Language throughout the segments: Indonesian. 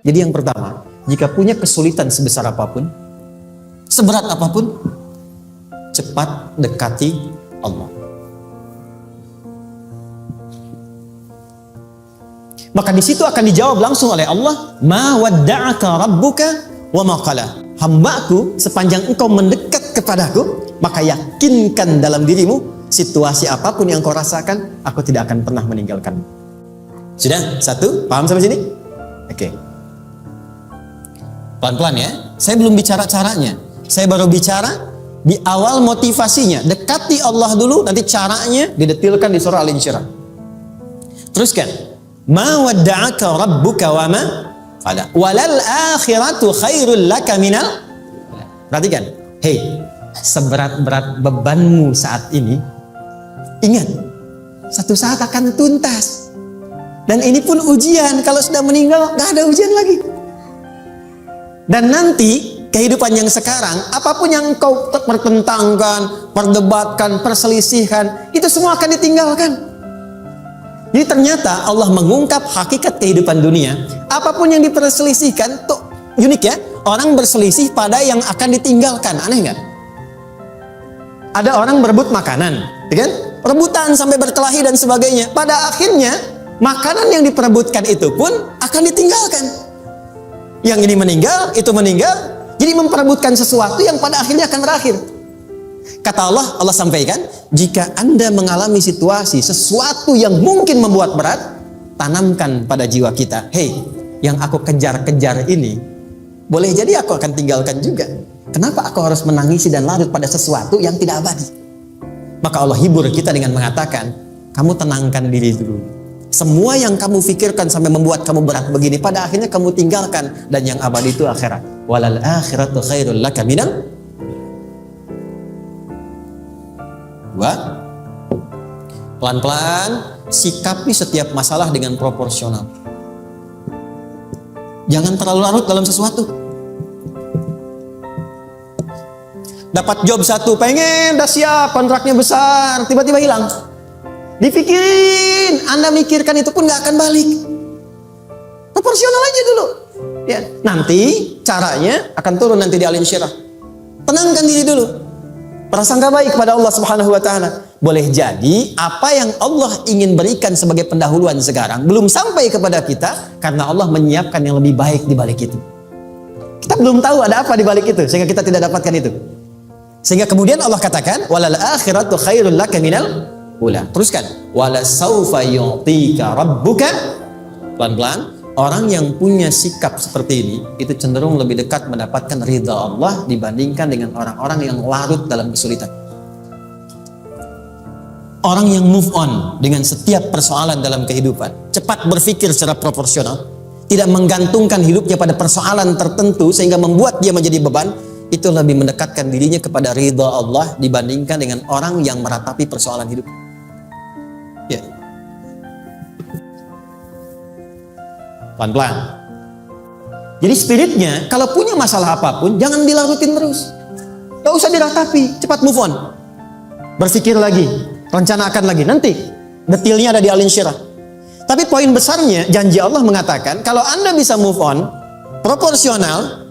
Jadi yang pertama, jika punya kesulitan sebesar apapun, seberat apapun, cepat dekati Allah. Maka di situ akan dijawab langsung oleh Allah, ma wadda'aka rabbuka wa ma qala. Hambaku, sepanjang engkau mendekat kepadaku, maka yakinkan dalam dirimu, situasi apapun yang kau rasakan, aku tidak akan pernah meninggalkanmu. Sudah? Satu? Paham sampai sini? Oke. Pelan-pelan ya. Saya belum bicara caranya. Saya baru bicara di awal motivasinya. Dekati Allah dulu, nanti caranya didetilkan di surah Al-Insyirah. Teruskan. Ma wadda'aka rabbuka wa ma qala. Walal akhiratu khairul laka minal. Perhatikan. Hei, seberat-berat bebanmu saat ini, ingat, satu saat akan tuntas. Dan ini pun ujian. Kalau sudah meninggal, gak ada ujian lagi. Dan nanti kehidupan yang sekarang, apapun yang kau pertentangkan, perdebatkan, perselisihkan, itu semua akan ditinggalkan. Jadi ternyata Allah mengungkap hakikat kehidupan dunia. Apapun yang diperselisihkan, tuh unik ya. Orang berselisih pada yang akan ditinggalkan. Aneh nggak? Ada orang berebut makanan, ya kan? Rebutan sampai berkelahi dan sebagainya. Pada akhirnya, makanan yang diperebutkan itu pun akan ditinggalkan. Yang ini meninggal, itu meninggal. Jadi memperebutkan sesuatu yang pada akhirnya akan berakhir. Kata Allah sampaikan, jika Anda mengalami situasi, sesuatu yang mungkin membuat berat, tanamkan pada jiwa kita, hei, yang aku kejar-kejar ini, boleh jadi aku akan tinggalkan juga. Kenapa aku harus menangisi dan larut pada sesuatu yang tidak abadi? Maka Allah hibur kita dengan mengatakan, kamu tenangkan diri dulu. Semua yang kamu pikirkan sampai membuat kamu berat begini, pada akhirnya kamu tinggalkan. Dan yang abadi itu akhirat. Walal akhiratu khairul laka minal. Dua, pelan-pelan sikapi setiap masalah dengan proporsional. Jangan terlalu larut dalam sesuatu. Dapat job satu, pengen, udah siap, kontraknya besar, tiba-tiba hilang. Dipikirin, Anda mikirkan itu pun gak akan balik. Proporsional aja dulu. Ya, nanti caranya akan turun nanti di Al-Insyirah. Tenangkan diri dulu. Prasangka baik kepada Allah Subhanahu wa taala. Boleh jadi apa yang Allah ingin berikan sebagai pendahuluan sekarang belum sampai kepada kita karena Allah menyiapkan yang lebih baik di balik itu. Kita belum tahu ada apa di balik itu sehingga kita tidak dapatkan itu. Sehingga kemudian Allah katakan walal akhiratu khairul laka minal ula. Teruskan. Wala saufa yu'tika rabbuka. Pelan-pelan. Orang yang punya sikap seperti ini itu cenderung lebih dekat mendapatkan ridha Allah dibandingkan dengan orang-orang yang larut dalam kesulitan. Orang yang move on dengan setiap persoalan dalam kehidupan, cepat berpikir secara proporsional, tidak menggantungkan hidupnya pada persoalan tertentu sehingga membuat dia menjadi beban, itu lebih mendekatkan dirinya kepada ridha Allah dibandingkan dengan orang yang meratapi persoalan hidup. Ya. Pelan-pelan. Jadi spiritnya, kalau punya masalah apapun, jangan dilarutin terus. Gak usah diratapi, cepat move on. Berpikir lagi, rencanakan lagi. Nanti, detailnya ada di Al-Insyirah. Tapi poin besarnya, janji Allah mengatakan, kalau Anda bisa move on, proporsional,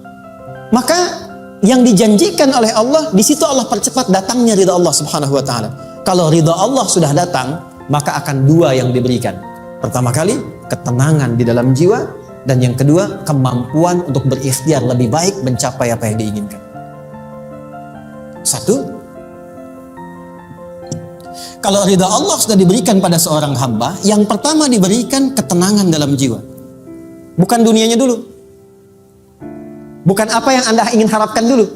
maka yang dijanjikan oleh Allah, di situ Allah percepat datangnya ridha Allah Subhanahu wa ta'ala. Kalau ridha Allah sudah datang, maka akan dua yang diberikan. Pertama kali, ketenangan di dalam jiwa, dan yang kedua, kemampuan untuk berikhtiar lebih baik mencapai apa yang diinginkan. Satu, kalau ridha Allah sudah diberikan pada seorang hamba, yang pertama diberikan ketenangan dalam jiwa. Bukan dunianya dulu. Bukan apa yang Anda ingin harapkan dulu.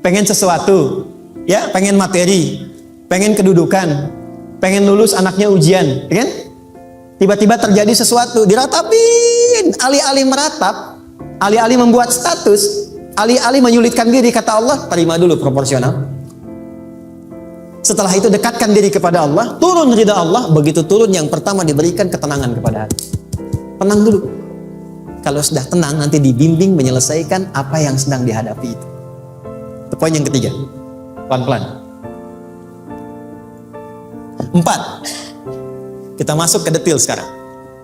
Pengen sesuatu, ya, pengen materi, pengen kedudukan, pengen lulus anaknya ujian, ya kan? Tiba-tiba terjadi sesuatu, diratapin, alih-alih meratap, alih-alih membuat status, alih-alih menyulitkan diri, kata Allah, terima dulu proporsional. Setelah itu dekatkan diri kepada Allah, turun ridha Allah, begitu turun yang pertama diberikan ketenangan kepada hati. Tenang dulu. Kalau sudah tenang, nanti dibimbing menyelesaikan apa yang sedang dihadapi itu. Itu poin yang ketiga. Pelan-pelan. 4. Kita masuk ke detail sekarang.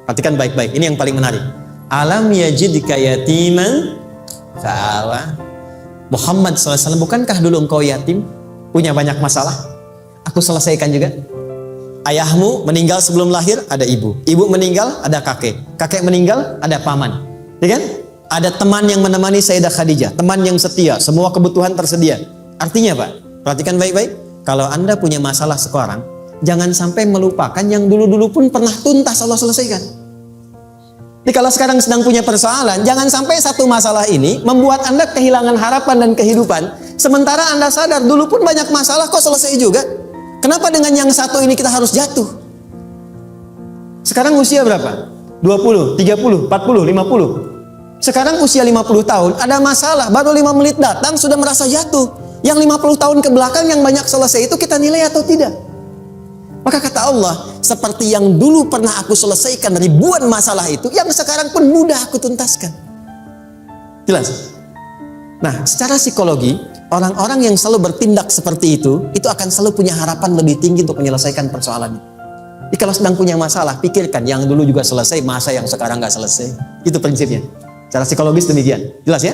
Perhatikan baik-baik. Ini yang paling menarik. Alam yajidka yatiman fa'awa. Muhammad SAW, bukankah dulu engkau yatim? Punya banyak masalah? Aku selesaikan juga. Ayahmu meninggal sebelum lahir, ada ibu. Ibu meninggal, ada kakek. Kakek meninggal, ada paman. Ya kan? Ada teman yang menemani Sayyidah Khadijah. Teman yang setia, semua kebutuhan tersedia. Artinya Pak, perhatikan baik-baik. Kalau Anda punya masalah sekarang, jangan sampai melupakan yang dulu-dulu pun pernah tuntas Allah selesaikan. Jadi kalau sekarang sedang punya persoalan, jangan sampai satu masalah ini membuat Anda kehilangan harapan dan kehidupan. Sementara Anda sadar dulu pun banyak masalah kok selesai juga. Kenapa dengan yang satu ini kita harus jatuh? Sekarang usia berapa? 20, 30, 40, 50. Sekarang usia 50 tahun, ada masalah, baru 5 menit datang sudah merasa jatuh. Yang 50 tahun ke belakang yang banyak selesai itu kita nilai atau tidak? Maka kata Allah, seperti yang dulu pernah aku selesaikan ribuan masalah itu, yang sekarang pun mudah aku tuntaskan. Jelas? Nah, secara psikologi, orang-orang yang selalu bertindak seperti itu akan selalu punya harapan lebih tinggi untuk menyelesaikan persoalannya. Jadi kalau sedang punya masalah, pikirkan yang dulu juga selesai, masa yang sekarang nggak selesai. Itu prinsipnya. Secara psikologis demikian. Jelas ya?